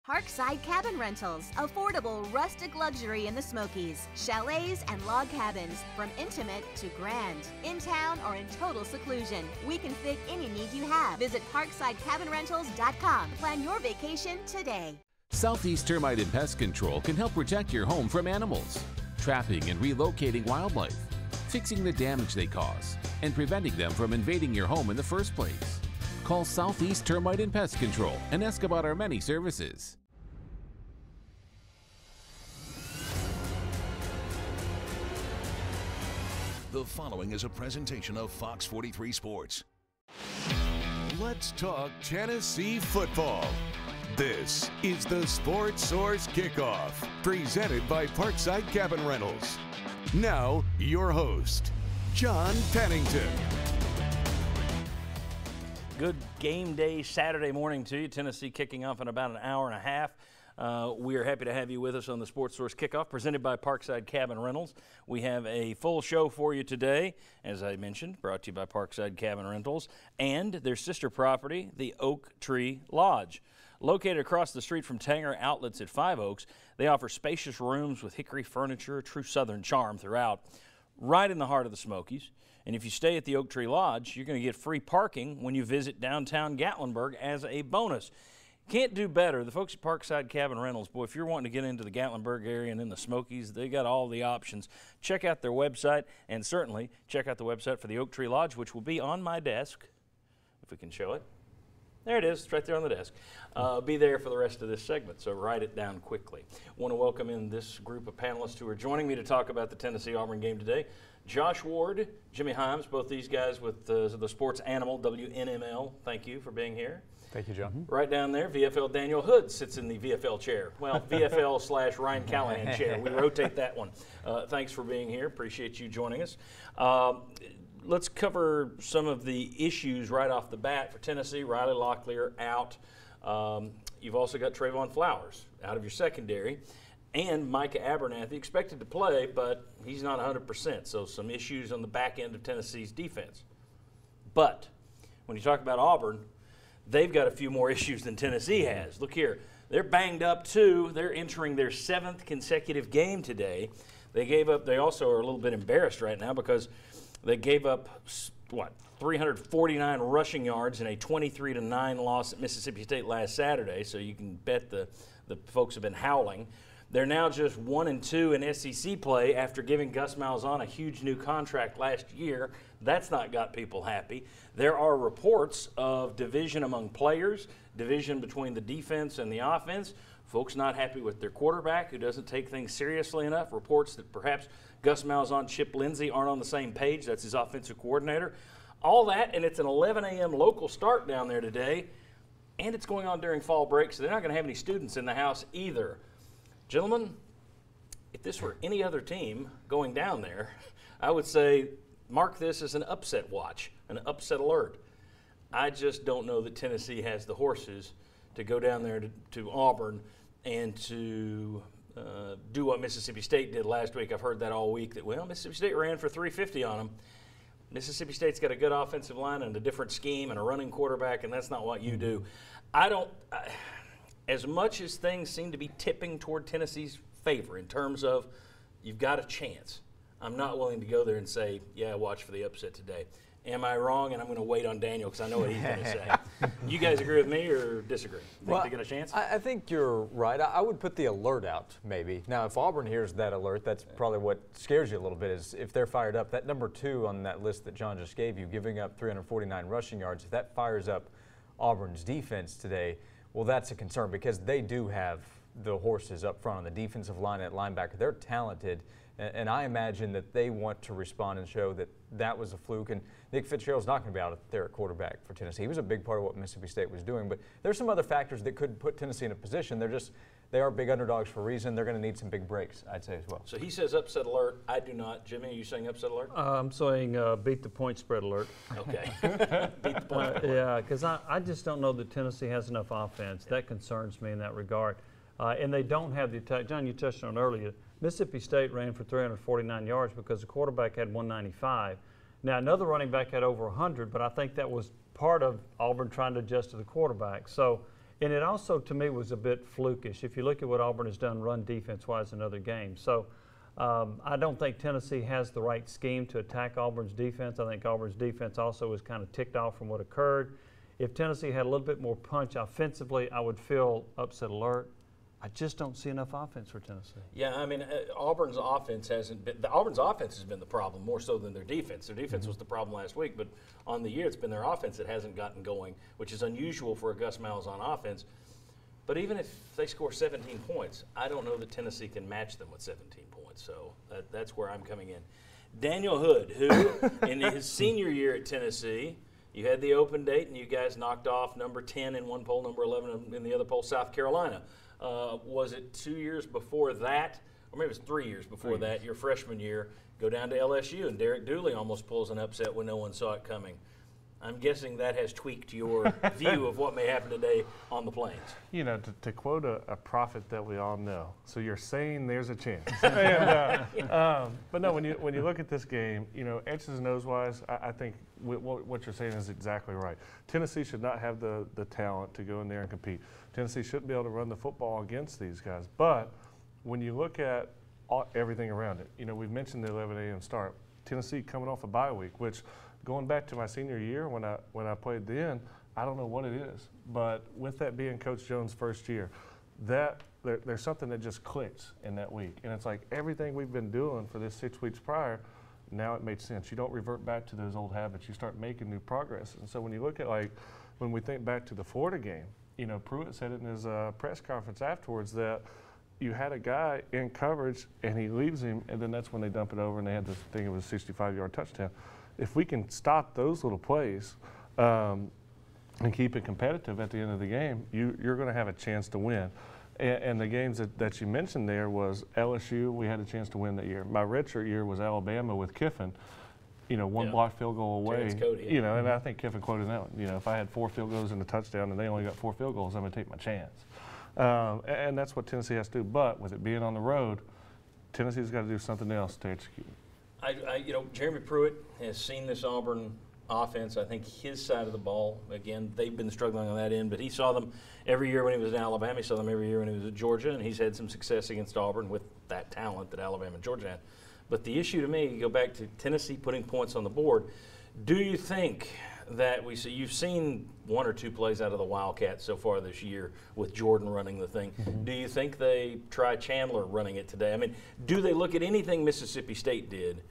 Parkside Cabin Rentals, affordable rustic luxury in the Smokies. Chalets and log cabins, from intimate to grand. In town or in total seclusion, we can fit any need you have. Visit ParksideCabinRentals.com. Plan your vacation today. Southeast Termite and Pest Control can help protect your home from animals, trapping and relocating wildlife, fixing the damage they cause, and preventing them from invading your home in the first place. Call Southeast Termite and Pest Control and ask about our many services. The following is a presentation of Fox 43 Sports. Let's talk Tennessee football. This is the Sports Source Kickoff, presented by Parkside Cabin Rentals. Now, your host, John Pennington. Good game day Saturday morning to you. Tennessee kicking off in about an hour and a half. We are happy to have you with us on the Sports Source Kickoff, presented by Parkside Cabin Rentals. We have a full show for you today, as I mentioned, brought to you by Parkside Cabin Rentals and their sister property, the Oak Tree Lodge. Located across the street from Tanger Outlets at Five Oaks, they offer spacious rooms with hickory furniture, true southern charm throughout, right in the heart of the Smokies. And if you stay at the Oak Tree Lodge, you're going to get free parking when you visit downtown Gatlinburg as a bonus. Can't do better. The folks at Parkside Cabin Rentals, boy, if you're wanting to get into the Gatlinburg area and in the Smokies, they got all the options. Check out their website, and certainly check out the website for the Oak Tree Lodge, which will be on my desk, if we can show it. There it is. It's right there on the desk. Be there for the rest of this segment, so write it down quickly. Want to welcome in this group of panelists who are joining me to talk about the Tennessee-Auburn game today. Josh Ward, Jimmy Himes, both these guys with the sports animal, WNML. Thank you for being here. Thank you, John. Right down there, VFL Daniel Hood sits in the VFL chair. Well, VFL / Ryan Callahan chair. We rotate that one. Thanks for being here. Appreciate you joining us. Let's cover some of the issues right off the bat for Tennessee. Riley Locklear out. You've also got Trayvon Flowers out of your secondary. And Micah Abernathy expected to play, but he's not 100%. So some issues on the back end of Tennessee's defense. But when you talk about Auburn, they've got a few more issues than Tennessee has. Look here. They're banged up, too. They're entering their 7th consecutive game today. They also are a little bit embarrassed right now because they gave up, 349 rushing yards in a 23-9 loss at Mississippi State last Saturday. So you can bet the folks have been howling. They're now just 1-2 in SEC play after giving Gus Malzahn a huge new contract last year. That's not got people happy. There are reports of division among players, division between the defense and the offense. Folks not happy with their quarterback who doesn't take things seriously enough. Reports that perhaps Gus Malzahn, Chip Lindsey aren't on the same page. That's his offensive coordinator. All that, and it's an 11 a.m. local start down there today, and it's going on during fall break, so they're not going to have any students in the house either. Gentlemen, if this were any other team going down there, I would say mark this as an upset watch, an upset alert. I just don't know that Tennessee has the horses to go down there to Auburn and to do what Mississippi State did last week. I've heard that all week that, well, Mississippi State ran for 350 on them. Mississippi State's got a good offensive line and a different scheme and a running quarterback, and that's not what you do. As much as things seem to be tipping toward Tennessee's favor in terms of you've got a chance, I'm not willing to go there and say, yeah, watch for the upset today. Am I wrong? And I'm going to wait on Daniel because I know what he's going to say. You guys agree with me or disagree? Think they got a chance? I think you're right. I would put the alert out maybe. Now, if Auburn hears that alert, that's probably what scares you a little bit is if they're fired up. That number 2 on that list that John just gave you, giving up 349 rushing yards, if that fires up Auburn's defense today, well, that's a concern because they do have the horses up front on the defensive line at linebacker. They're talented, and I imagine that they want to respond and show that that was a fluke. And Nick Fitzgerald's not going to be out there at quarterback for Tennessee. He was a big part of what Mississippi State was doing. But there's some other factors that could put Tennessee in a position. They are big underdogs for a reason. They're going to need some big breaks, I'd say, as well. So he says upset alert. I do not. Jimmy, are you saying upset alert? I'm saying beat the point spread alert. Okay. Beat the point spread alert. Yeah, because I just don't know that Tennessee has enough offense. That concerns me in that regard. And they don't have the attack. John, you touched on it earlier. Mississippi State ran for 349 yards because the quarterback had 195. Now, another running back had over 100, but I think that was part of Auburn trying to adjust to the quarterback. So And it also, to me, was a bit flukish. If you look at what Auburn has done run defense-wise in other games. So I don't think Tennessee has the right scheme to attack Auburn's defense. I think Auburn's defense also was kind of ticked off from what occurred. If Tennessee had a little bit more punch offensively, I would feel upset alert. I just don't see enough offense for Tennessee. Yeah, I mean, Auburn's offense has been the problem more so than their defense. Their defense was the problem last week, but on the year it's been their offense that hasn't gotten going, which is unusual for a Gus Malzahn offense. But even if they score 17 points, I don't know that Tennessee can match them with 17 points. So that's where I'm coming in. Daniel Hood, who in his senior year at Tennessee, you had the open date and you guys knocked off number 10 in one poll, number 11 in the other poll, South Carolina. Was it 2 years before that, or maybe it was 3 years before that, your freshman year, go down to LSU, and Derek Dooley almost pulls an upset when no one saw it coming. I'm guessing that has tweaked your view of what may happen today on the Plains. You know, to quote a prophet that we all know, so you're saying there's a chance. But no, when you look at this game, you know, X's and O's wise, I think what you're saying is exactly right. Tennessee should not have the talent to go in there and compete. Tennessee shouldn't be able to run the football against these guys. But when you look at everything around it, you know, we've mentioned the 11 a.m. start. Tennessee coming off a bye week, which going back to my senior year when I played then, I don't know what it is. But with that being Coach Jones' first year, there's something that just clicks in that week. And it's like everything we've been doing for this 6 weeks prior, now it made sense. You don't revert back to those old habits. You start making new progress. And so when you look at, like, when we think back to the Florida game, you know, Pruitt said it in his press conference afterwards that you had a guy in coverage and he leaves him, and then that's when they dump it over and they had this thing, it was a 65-yard touchdown. If we can stop those little plays and keep it competitive at the end of the game, you're going to have a chance to win. And the games that you mentioned there was LSU, we had a chance to win that year. My redshirt year was Alabama with Kiffin, you know, one block field goal away. Cody, you know, and I think Kiffin quoted that one. You know, if I had 4 field goals and a touchdown and they only got 4 field goals, I'm going to take my chance. And that's what Tennessee has to do. But with it being on the road, Tennessee's got to do something else to execute. You know, Jeremy Pruitt has seen this Auburn offense. I think his side of the ball, again, they've been struggling on that end, but he saw them every year when he was in Alabama. He saw them every year when he was at Georgia, and he's had some success against Auburn with that talent that Alabama and Georgia had. But the issue to me, you go back to Tennessee putting points on the board. Do you think that you've seen 1 or 2 plays out of the Wildcats so far this year with Jordan running the thing. Mm-hmm. Do you think they try Chandler running it today? I mean, do they look at anything Mississippi State did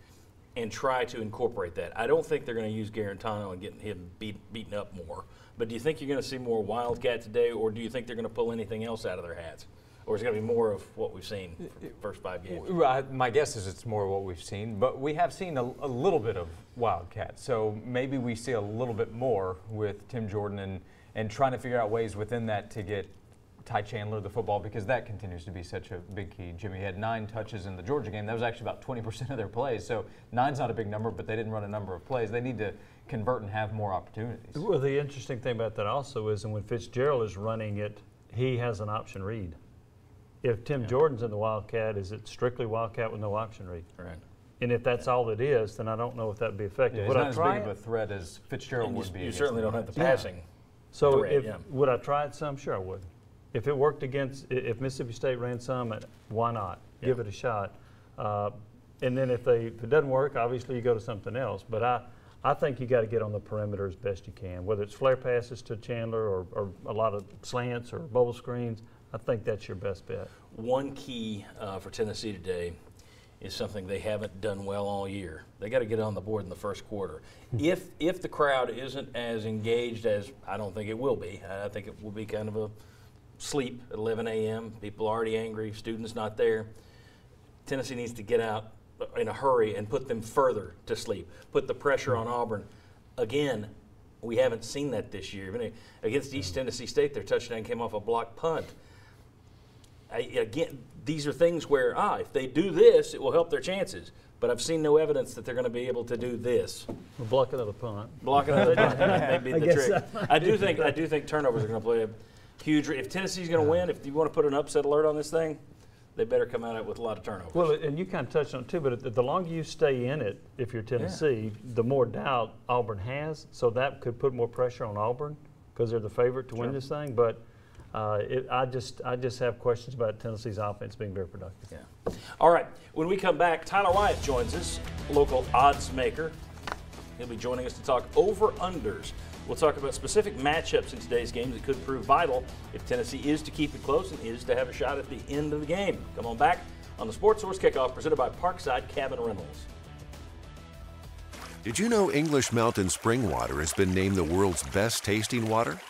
and try to incorporate that? I don't think they're going to use Garantano and get him beaten up more. But do you think you're going to see more Wildcat today, or do you think they're going to pull anything else out of their hats? Or is it going to be more of what we've seen for the first 5 games? My guess is it's more of what we've seen, but we have seen a little bit of Wildcat. So maybe we see a little bit more with Tim Jordan and trying to figure out ways within that to get Ty Chandler the football, because that continues to be such a big key. Jimmy had 9 touches in the Georgia game. That was actually about 20% of their plays. So 9's not a big number, but they didn't run a number of plays. They need to convert and have more opportunities. Well, the interesting thing about that also is, and when Fitzgerald is running it, he has an option read. If Tim Jordan's in the Wildcat, is it strictly Wildcat with no option read? Right. And if that's all it is, then I don't know if that would be effective. Yeah, would not I as try big of a threat as Fitzgerald would be. You certainly don't have the passing. So threat, would I try it some? Sure I would. If it worked if Mississippi State ran some, why not? Give it a shot. And then if it doesn't work, obviously you go to something else. But I think you got to get on the perimeter as best you can, whether it's flare passes to Chandler or a lot of slants or bubble screens. I think that's your best bet. One key for Tennessee today is something they haven't done well all year. They got to get on the board in the first quarter. If the crowd isn't as engaged as I don't think it will be, I think it will be kind of a sleep at 11 a.m. People already angry, students not there. Tennessee needs to get out in a hurry and put them further to sleep. Put the pressure on Auburn. Again, we haven't seen that this year. Even against East Tennessee State, their touchdown came off a blocked punt. Again, these are things where, if they do this, it will help their chances. But I've seen no evidence that they're going to be able to do this. Block another punt. Block another punt may be the trick. I do think turnovers are going to play a huge. If Tennessee's going to win, if you want to put an upset alert on this thing, they better come out with a lot of turnovers. Well, and you kind of touched on it too, but the longer you stay in it, if you're Tennessee, the more doubt Auburn has. So that could put more pressure on Auburn because they're the favorite to win this thing. But I just have questions about Tennessee's offense being very productive. Yeah. All right. When we come back, Tyler Wyatt joins us, local odds maker. He'll be joining us to talk over-unders. We'll talk about specific matchups in today's game that could prove vital if Tennessee is to keep it close and is to have a shot at the end of the game. Come on back on the Sports Source Kickoff presented by Parkside Cabin Rentals. Did you know English Mountain Spring Water has been named the world's best tasting water?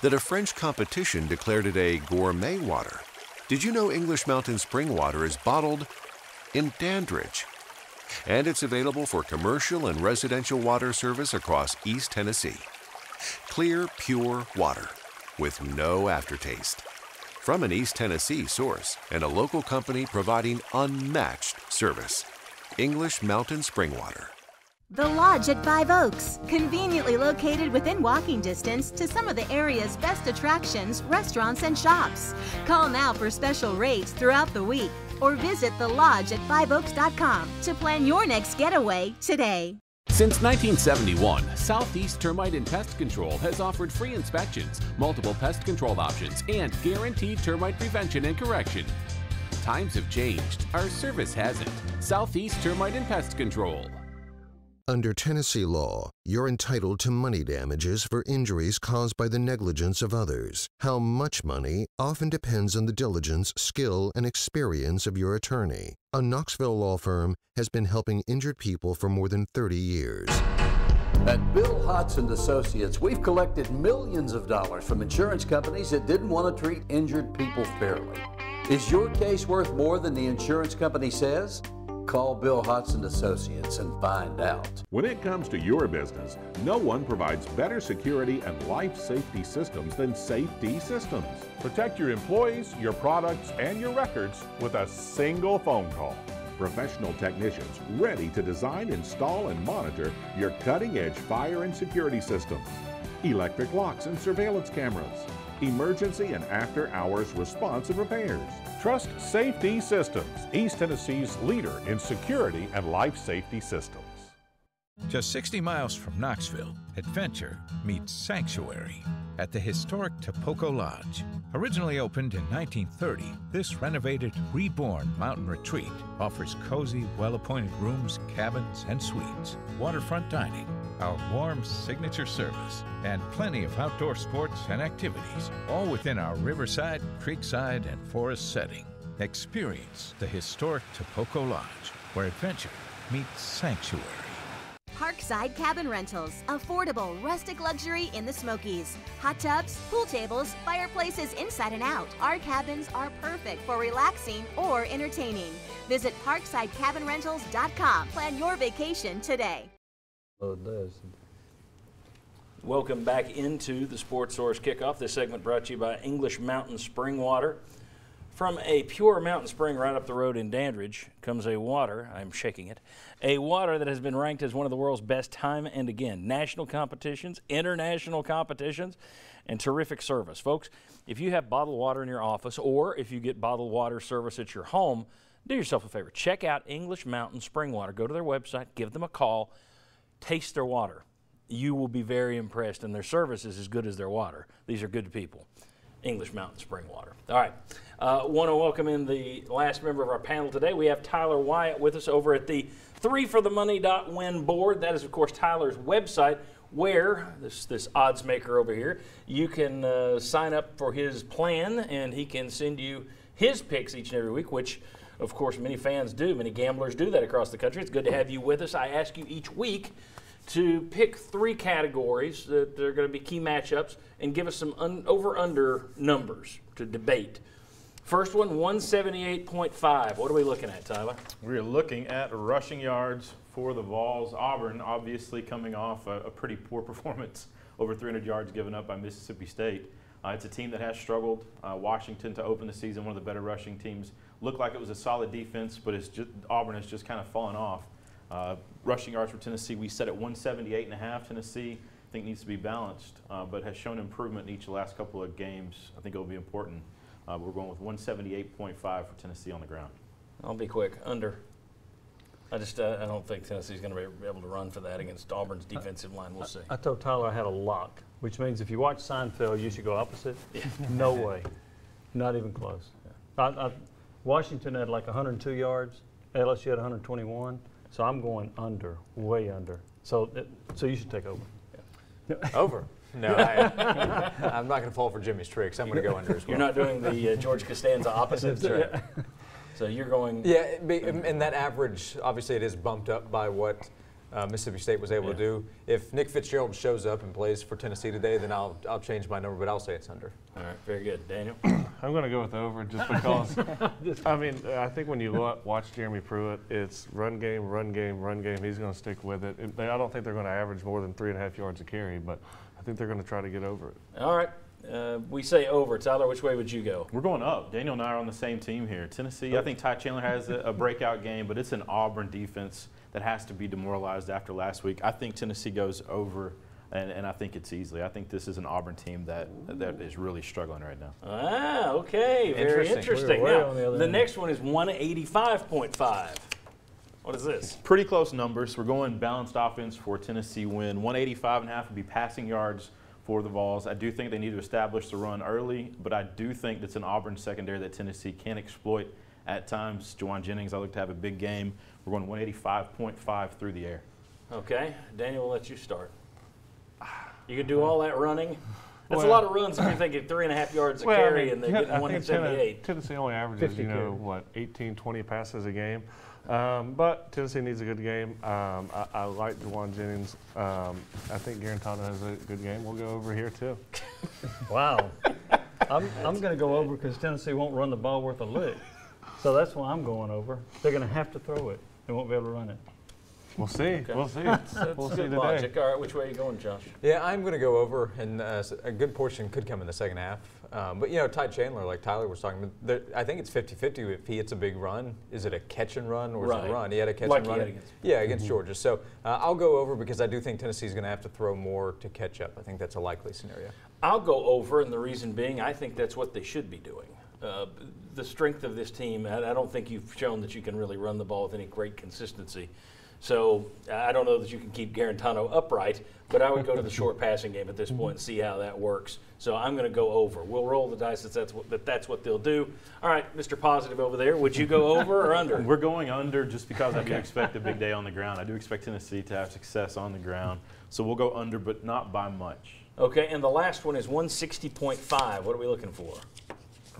That a French competition declared it a gourmet water? Did you know English Mountain Spring Water is bottled in Dandridge? And it's available for commercial and residential water service across East Tennessee. Clear, pure water with no aftertaste. From an East Tennessee source and a local company providing unmatched service. English Mountain Spring Water. The Lodge at Five Oaks, conveniently located within walking distance to some of the area's best attractions, restaurants, and shops. Call now for special rates throughout the week or visit thelodgeat5oaks.com to plan your next getaway today. Since 1971, Southeast Termite and Pest Control has offered free inspections, multiple pest control options, and guaranteed termite prevention and correction. Times have changed. Our service hasn't. Southeast Termite and Pest Control. Under Tennessee law, you're entitled to money damages for injuries caused by the negligence of others. How much money often depends on the diligence, skill, and experience of your attorney. A Knoxville law firm has been helping injured people for more than 30 years. At Bill Hodson Associates, we've collected millions of dollars from insurance companies that didn't want to treat injured people fairly. Is your case worth more than the insurance company says? Call Bill Hodson Associates and find out. When it comes to your business, no one provides better security and life safety systems than Safety Systems. Protect your employees, your products, and your records with a single phone call. Professional technicians ready to design, install, and monitor your cutting-edge fire and security systems. Electric locks and surveillance cameras. Emergency and after-hours response and repairs. Trust Safety Systems, East Tennessee's leader in security and life safety systems. Just 60 miles from Knoxville, adventure meets sanctuary at the historic Topoco Lodge. Originally opened in 1930, this renovated, reborn mountain retreat offers cozy, well-appointed rooms, cabins, and suites, waterfront dining, our warm signature service, and plenty of outdoor sports and activities, all within our riverside, creekside, and forest setting. Experience the historic Topoco Lodge, where adventure meets sanctuary. Parkside Cabin Rentals, affordable, rustic luxury in the Smokies. Hot tubs, pool tables, fireplaces inside and out. Our cabins are perfect for relaxing or entertaining. Visit ParksideCabinRentals.com. Plan your vacation today. Oh, it does. Welcome back into the Sports Source Kickoff. This segment brought to you by English Mountain Spring Water. From a pure mountain spring right up the road in Dandridge comes a water, I'm shaking it, a water that has been ranked as one of the world's best time and again. National competitions, international competitions, and terrific service. Folks, if you have bottled water in your office or if you get bottled water service at your home, do yourself a favor. Check out English Mountain Spring Water. Go to their website, give them a call, taste their water. You will be very impressed, and their service is as good as their water. These are good people. English Mountain Spring Water. All right. Want to welcome in the last member of our panel today. We have Tyler Wyatt with us over at the 3forthemoney.win board. That is, of course, Tyler's website where, this odds maker over here, you can sign up for his plan, and he can send you his picks each and every week, which, of course, many fans do. Many gamblers do that across the country. It's good to have you with us. I ask you each week to pick 3 categories that are going to be key matchups and give us some over-under numbers to debate. First one, 178.5. What are we looking at, Tyler? We're looking at rushing yards for the Vols. Auburn obviously coming off a pretty poor performance, over 300 yards given up by Mississippi State. It's a team that has struggled. Washington, to open the season, one of the better rushing teams. Looked like it was a solid defense, but Auburn has just kind of fallen off. Rushing yards for Tennessee, we set at 178.5. Tennessee, I think, needs to be balanced, but has shown improvement in each of the last couple of games. I think it will be important. We're going with 178.5 for Tennessee on the ground. I'll be quick. Under. I don't think Tennessee's going to be able to run for that against Auburn's defensive line. We'll see. I told Tyler I had a lock which means if you watch Seinfeld, you should go opposite. No way. Not even close. Washington had like 102 yards. LSU had 121. So I'm going under, way under. So you should take over. Over? No, I'm not going to fall for Jimmy's tricks. I'm going to go under as well. You're not doing the George Costanza opposite. Right. So you're going. Yeah, and that average, obviously, it is bumped up by what Mississippi State was able to do. If Nick Fitzgerald shows up and plays for Tennessee today, then I'll change my number, but I'll say it's under. All right, very good, Daniel. I'm going to go with over just because. I mean, I think when you watch Jeremy Pruitt, it's run game, run game, run game. He's going to stick with it. I don't think they're going to average more than 3.5 yards a carry, but I think they're going to try to get over it. All right. We say over. Tyler, which way would you go? We're going up. Daniel and I are on the same team here. Tennessee, I think Ty Chandler has a breakout game, but it's an Auburn defense that has to be demoralized after last week. I think Tennessee goes over, and I think it's easily. I think this is an Auburn team that is really struggling right now. Ah, okay. Very interesting. Now, the next one is 185.5. What is this? Pretty close numbers. We're going balanced offense for Tennessee win. 185.5 would be passing yards for the Vols. I do think they need to establish the run early, but I do think that's an Auburn secondary that Tennessee can exploit at times. Juwan Jennings, I look to have a big game. We're going 185.5 through the air. Okay. Daniel, we'll let you start. You can do all that running? That's a lot of runs if you're thinking 3.5 yards a carry and they're getting 178. Tennessee only averages, 18, 20 passes a game. But Tennessee needs a good game. I like Juwan Jennings. I think Garantano has a good game. We'll go over here too. Wow. I'm going to go over because Tennessee won't run the ball worth a lick. So that's why I'm going over. They're going to have to throw it. They won't be able to run it. We'll see. Okay. We'll see. We'll see today. Logic. All right, which way are you going, Josh? Yeah, I'm going to go over, and a good portion could come in the second half. But, Ty Chandler, like Tyler was talking about, I think it's 50-50 if he hits a big run. Is it a catch and run or is it a run? He had a catch and run. Against Georgia. So I'll go over because I do think Tennessee's going to have to throw more to catch up. I think that's a likely scenario. I'll go over, and the reason being I think that's what they should be doing. The strength of this team, I don't think you've shown that you can really run the ball with any great consistency. So I don't know that you can keep Garantano upright, but I would go to the short passing game at this point and see how that works. So I'm going to go over. We'll roll the dice that that's what they'll do. All right, Mr. Positive over there, would you go over or under? We're going under just because I do expect a big day on the ground. I do expect Tennessee to have success on the ground. So we'll go under, but not by much. Okay, and the last one is 160.5. What are we looking for?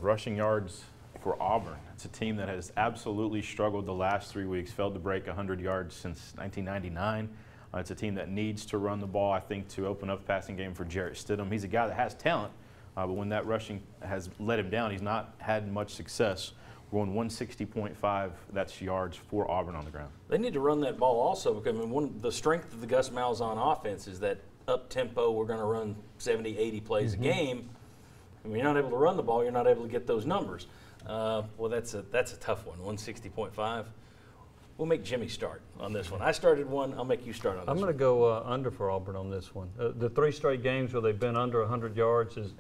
Rushing yards for Auburn. It's a team that has absolutely struggled the last 3 weeks, failed to break 100 yards since 1999. It's a team that needs to run the ball, I think, to open up the passing game for Jarrett Stidham. He's a guy that has talent, but when that rushing has let him down, he's not had much success. We're going 160.5, that's yards for Auburn on the ground. They need to run that ball also because the strength of the Gus Malzahn offense is that up-tempo, we're going to run 70, 80 plays a game. And when you're not able to run the ball, you're not able to get those numbers. Well, that's a tough one, 160.5. We'll make Jimmy start on this one. I started one. I'll make you start on this one. I'm going to go under for Auburn on this one. The 3 straight games where they've been under 100 yards is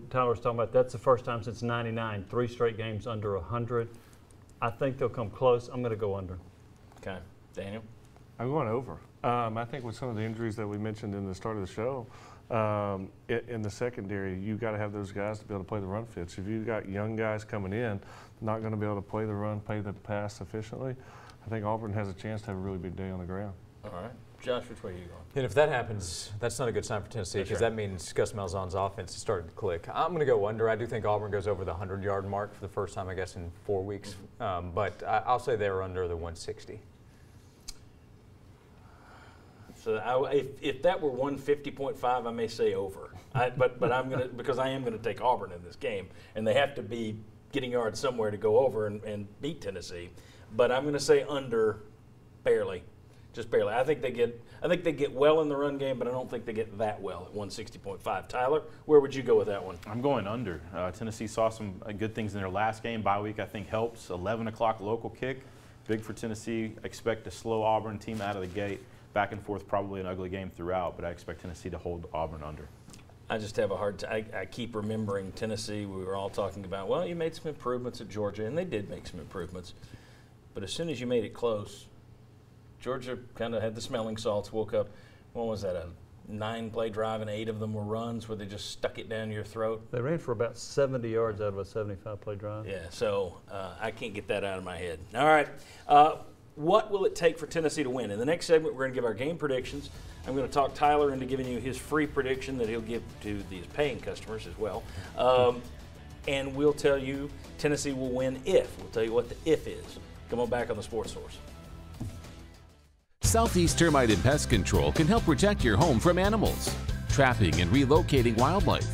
Tyler's talking about. That's the first time since '99. 3 straight games under 100. I think they'll come close. I'm going to go under. Okay. Daniel? I'm going over. I think with some of the injuries that we mentioned in the start of the show, in the secondary, you've got to have those guys to be able to play the run fits. If you've got young guys coming in, not going to be able to play the run, play the pass efficiently, I think Auburn has a chance to have a really big day on the ground. All right. Josh, which way are you going? And if that happens, that's not a good sign for Tennessee because that means Gus Malzahn's offense has started to click. I'm going to go under. I do think Auburn goes over the 100-yard mark for the first time, I guess, in 4 weeks. But I'll say they're under the 160. So if that were 150.5, I may say over. But I'm gonna because I am gonna take Auburn in this game, and they have to be getting yards somewhere to go over and beat Tennessee. But I'm gonna say under, barely, just barely. I think they get well in the run game, but I don't think they get that well at 160.5. Tyler, where would you go with that one? I'm going under. Tennessee saw some good things in their last game. Bye week I think helps. 11 o'clock local kick, big for Tennessee. Expect a slow Auburn team out of the gate. Back and forth, probably an ugly game throughout, but I expect Tennessee to hold Auburn under. I just have a hard time. I keep remembering Tennessee. We were all talking about, well, you made some improvements at Georgia, and they did make some improvements. But as soon as you made it close, Georgia kind of had the smelling salts, woke up. What was that, a 9-play drive, and 8 of them were runs where they just stuck it down your throat. They ran for about 70 yards out of a 75-play drive. Yeah, so I can't get that out of my head. All right. What will it take for Tennessee to win? In the next segment, we're going to give our game predictions. I'm going to talk Tyler into giving you his free prediction that he'll give to these paying customers as well. And we'll tell you Tennessee will win if. We'll tell you what the if is. Come on back on the Sports Source. Southeast Termite and Pest Control can help protect your home from animals, trapping and relocating wildlife,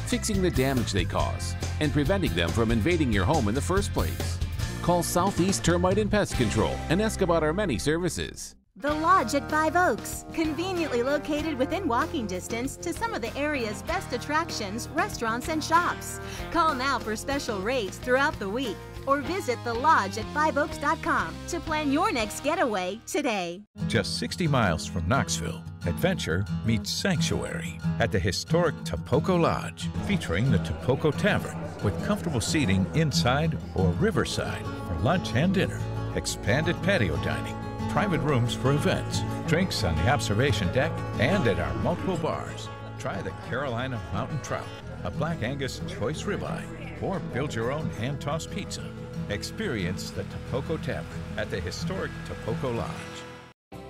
fixing the damage they cause, and preventing them from invading your home in the first place. Call Southeast Termite and Pest Control and ask about our many services. The Lodge at Five Oaks, conveniently located within walking distance to some of the area's best attractions, restaurants, and shops. Call now for special rates throughout the week or visit thelodge@fiveoaks.com to plan your next getaway today. Just 60 miles from Knoxville, adventure meets sanctuary at the historic Topoco Lodge, featuring the Topoco Tavern with comfortable seating inside or riverside for lunch and dinner, expanded patio dining, private rooms for events, drinks on the observation deck, and at our multiple bars. Try the Carolina Mountain Trout, a Black Angus choice ribeye, or build your own hand-tossed pizza. Experience the Topoco Tavern at the historic Topoco Lodge.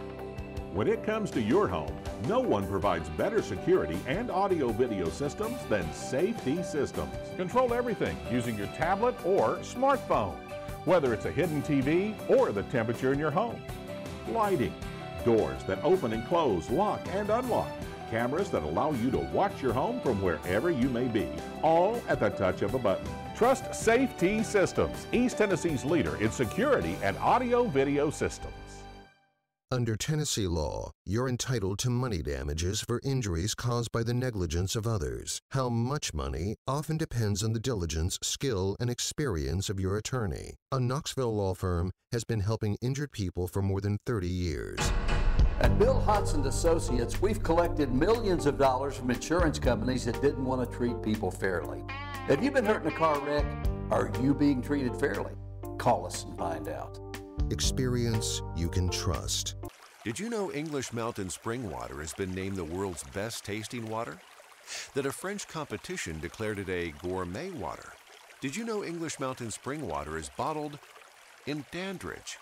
When it comes to your home, no one provides better security and audio-video systems than Safety Systems. Control everything using your tablet or smartphone, whether it's a hidden TV or the temperature in your home. Lighting, doors that open and close, lock and unlock, cameras that allow you to watch your home from wherever you may be, all at the touch of a button. Trust Safety Systems, East Tennessee's leader in security and audio-video systems. Under Tennessee law, you're entitled to money damages for injuries caused by the negligence of others. How much money often depends on the diligence, skill, and experience of your attorney. A Knoxville law firm has been helping injured people for more than 30 years. At Bill Hotson Associates, we've collected millions of dollars from insurance companies that didn't want to treat people fairly. Have you been hurt in a car wreck? Are you being treated fairly? Call us and find out. Experience you can trust. Did you know English Mountain Spring Water has been named the world's best tasting water? That a French competition declared it a gourmet water? Did you know English Mountain Spring Water is bottled in Dandridge?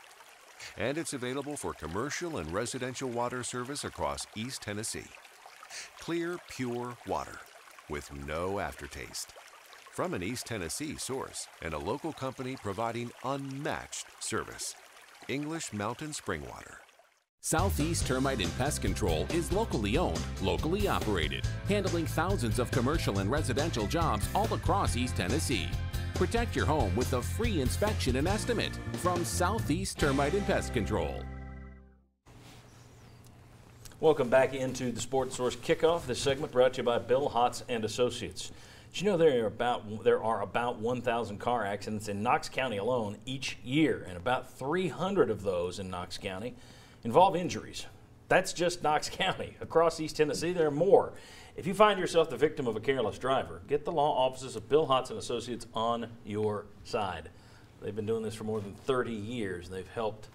And it's available for commercial and residential water service across East Tennessee. Clear, pure water with no aftertaste. From an East Tennessee source and a local company providing unmatched service. English Mountain Spring Water. Southeast Termite and Pest Control is locally owned, locally operated, handling thousands of commercial and residential jobs all across East Tennessee. Protect your home with a free inspection and estimate from Southeast Termite and Pest Control. Welcome back into the Sports Source Kickoff. This segment brought to you by Bill Hotz and Associates. Did you know there are about 1,000 car accidents in Knox County alone each year, and about 300 of those in Knox County involve injuries. That's just Knox County. Across East Tennessee, there are more. If you find yourself the victim of a careless driver, get the law offices of Bill Hotz and Associates on your side. They've been doing this for more than 30 years. They've helped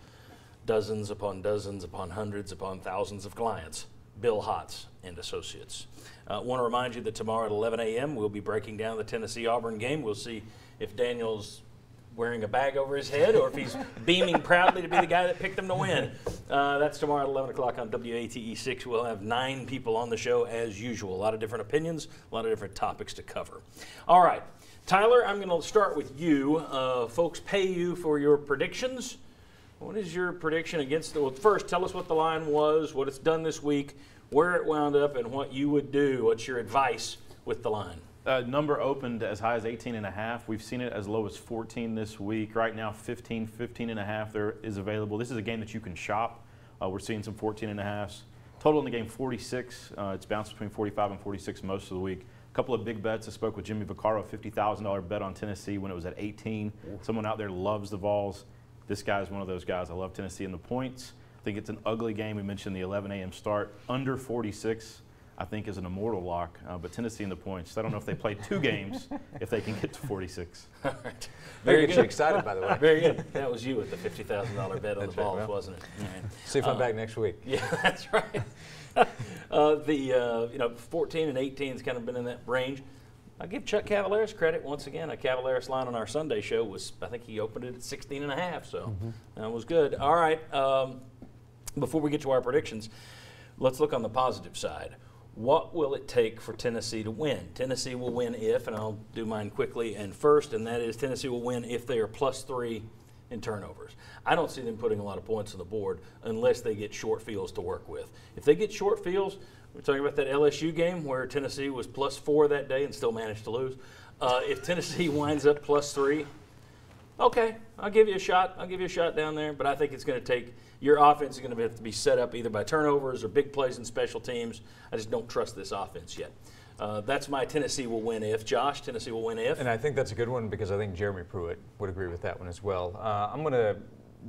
dozens upon hundreds upon thousands of clients. Bill Hotz and Associates. I want to remind you that tomorrow at 11 a.m. we'll be breaking down the Tennessee-Auburn game. We'll see if Daniel's wearing a bag over his head or if he's beaming proudly to be the guy that picked them to win. That's tomorrow at 11 o'clock on WATE 6. We'll have 9 people on the show as usual. A lot of different opinions, a lot of different topics to cover. All right, Tyler, I'm going to start with you. Folks pay you for your predictions. What is your prediction against well, first, tell us what the line was, what it's done this week, where it wound up, and what you would do. What's your advice with the line? Number opened as high as 18.5. We've seen it as low as 14 this week. Right now, 15.5 there is available. This is a game that you can shop. We're seeing some 14.5s. Total in the game, 46. It's bounced between 45 and 46 most of the week. A couple of big bets. I spoke with Jimmy Vaccaro, $50,000 bet on Tennessee when it was at 18. Someone out there loves the Vols. This guy's one of those guys. I love Tennessee in the points. I think it's an ugly game. We mentioned the 11 a.m. start. Under 46. I think is an immortal lock, but Tennessee in the points. I don't know if they play 2 games, if they can get to 46. All right. Very good. Excited, by the way. Very good. That was you with the $50,000 bet on the balls, right, wasn't it? All right. See if I'm back next week. Yeah, that's right. 14 and 18 has kind of been in that range. I give Chuck Cavaleris credit once again. A Cavaleris line on our Sunday show was, I think he opened it at 16.5, so that was good. All right. Before we get to our predictions, let's look on the positive side. What will it take for Tennessee to win? Tennessee will win if, and I'll do mine quickly and first, and that is Tennessee will win if they are +3 in turnovers. I don't see them putting a lot of points on the board unless they get short fields to work with. If they get short fields, we're talking about that LSU game where Tennessee was +4 that day and still managed to lose. If Tennessee winds up +3, okay, I'll give you a shot. I'll give you a shot down there, but I think it's going to take – your offense is going to have to be set up either by turnovers or big plays in special teams. I just don't trust this offense yet. That's my Tennessee will win if. Josh, Tennessee will win if. And I think that's a good one because I think Jeremy Pruitt would agree with that one as well. I'm going to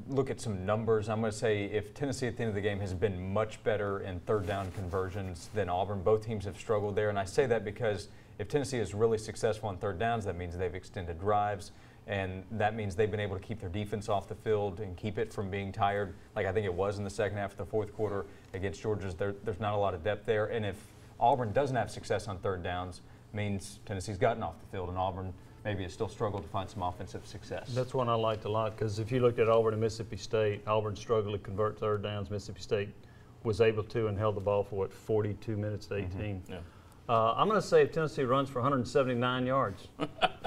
look at some numbers. I'm going to say if Tennessee at the end of the game has been much better in third down conversions than Auburn, both teams have struggled there. And I say that because if Tennessee is really successful on third downs, that means they've extended drives. And that means they've been able to keep their defense off the field and keep it from being tired, like I think it was in the second half of the fourth quarter against Georgia. There's not a lot of depth there. And if Auburn doesn't have success on third downs, means Tennessee's gotten off the field, and Auburn maybe has still struggled to find some offensive success. That's one I liked a lot because if you looked at Auburn and Mississippi State, Auburn struggled to convert third downs. Mississippi State was able to and held the ball for, 42 minutes to 18. Yeah. I'm going to say if Tennessee runs for 179 yards.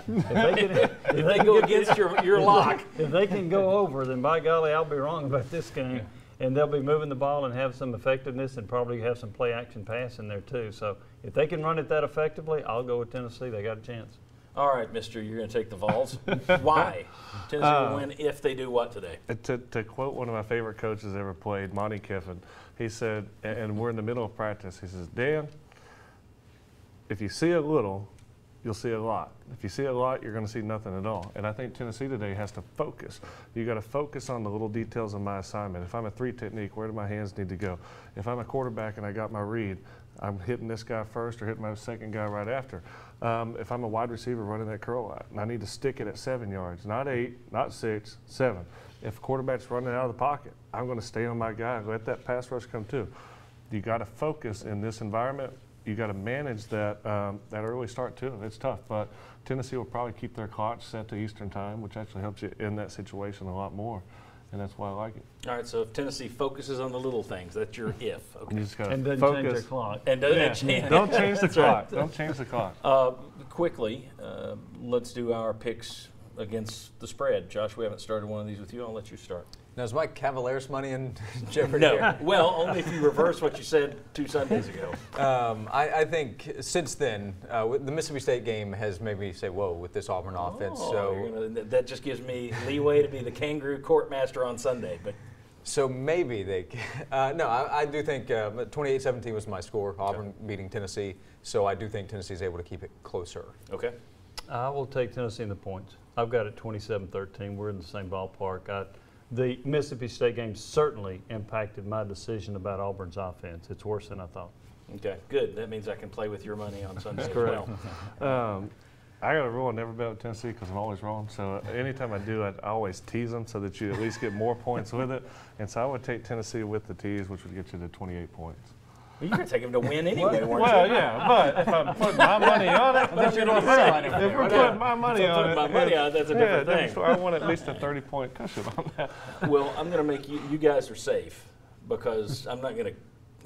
if they go against your lock. If they can go over, then by golly, I'll be wrong about this game. And they'll be moving the ball and have some effectiveness and probably have some play action pass in there too. So if they can run it that effectively, I'll go with Tennessee. They got a chance. All right, mister, you're going to take the Vols. Why? Tennessee will win if they do what today? To quote one of my favorite coaches ever played, Monty Kiffin, he said, and we're in the middle of practice, he says, Dan, if you see a little, you'll see a lot. If you see a lot, you're going to see nothing at all. And I think Tennessee today has to focus. You got to focus on the little details of my assignment. If I'm a 3 technique, where do my hands need to go? If I'm a quarterback and I got my read, I'm hitting this guy first or hitting my second guy right after. If I'm a wide receiver running that curl out, and I need to stick it at 7 yards, not 8, not 6, 7. If a quarterback's running out of the pocket, I'm going to stay on my guy and let that pass rush come too. You got to focus in this environment. You got to manage that that early start too. It's tough, but Tennessee will probably keep their clock set to Eastern time, which actually helps you in that situation a lot more, and that's why I like it. All right, so if Tennessee focuses on the little things, that's your if. Okay. You just got and to doesn't focus. change their clock. And doesn't Don't change the clock. Right. Don't change the clock. Quickly, let's do our picks against the spread. Josh, we haven't started one of these with you. I'll let you start. Now, is Mike Cavaleris money in jeopardy No. here? Well, only if you reverse what you said 2 Sundays ago. I think since then, the Mississippi State game has made me say, whoa, with this Auburn offense. So that just gives me leeway to be the kangaroo court master on Sunday. But so maybe they no, I do think 28-17 was my score, Auburn beating Tennessee. So I do think Tennessee is able to keep it closer. Okay. I will take Tennessee in the points. I've got it 27-13. We're in the same ballpark. The Mississippi State game certainly impacted my decision about Auburn's offense. It's worse than I thought. Okay, good. That means I can play with your money on Sunday as correct. well. I got a rule: I never bet with Tennessee because I'm always wrong. So anytime I do, I always tease them so that you at least get more points with it. And so I would take Tennessee with the tease, which would get you to 28 points. Well, you're going to take him to win anyway, weren't well, you? yeah, but if I'm putting my money on it, That's what I'm saying. if we're putting my money on it, my money on it, that's a different thing. I want at least a 30-point cushion on that. Well, I'm going to make you guys are safe because I'm not going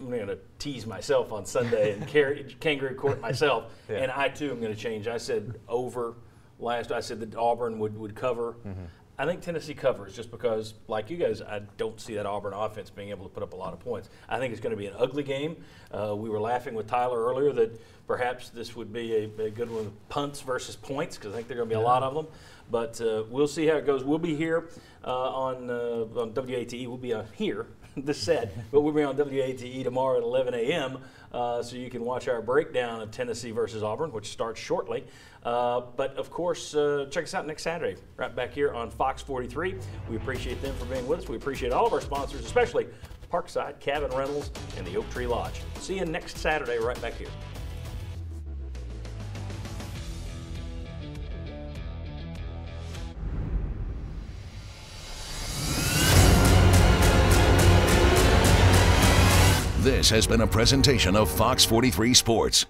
to tease myself on Sunday and kangaroo court myself. Yeah. And I too am going to change. I said over last. I said that Auburn would cover. Mm-hmm. I think Tennessee covers just because, like you guys, I don't see that Auburn offense being able to put up a lot of points. I think it's going to be an ugly game. We were laughing with Tyler earlier that perhaps this would be a good one with punts versus points because I think there are going to be a lot of them. But we'll see how it goes. We'll be here on WATE. We'll be here, this set, but we'll be on WATE tomorrow at 11 a.m. So you can watch our breakdown of Tennessee versus Auburn, which starts shortly. But, of course, check us out next Saturday, right back here on Fox 43. We appreciate them for being with us. We appreciate all of our sponsors, especially Parkside Cabin Rentals, and the Oak Tree Lodge. See you next Saturday right back here. This has been a presentation of Fox 43 Sports.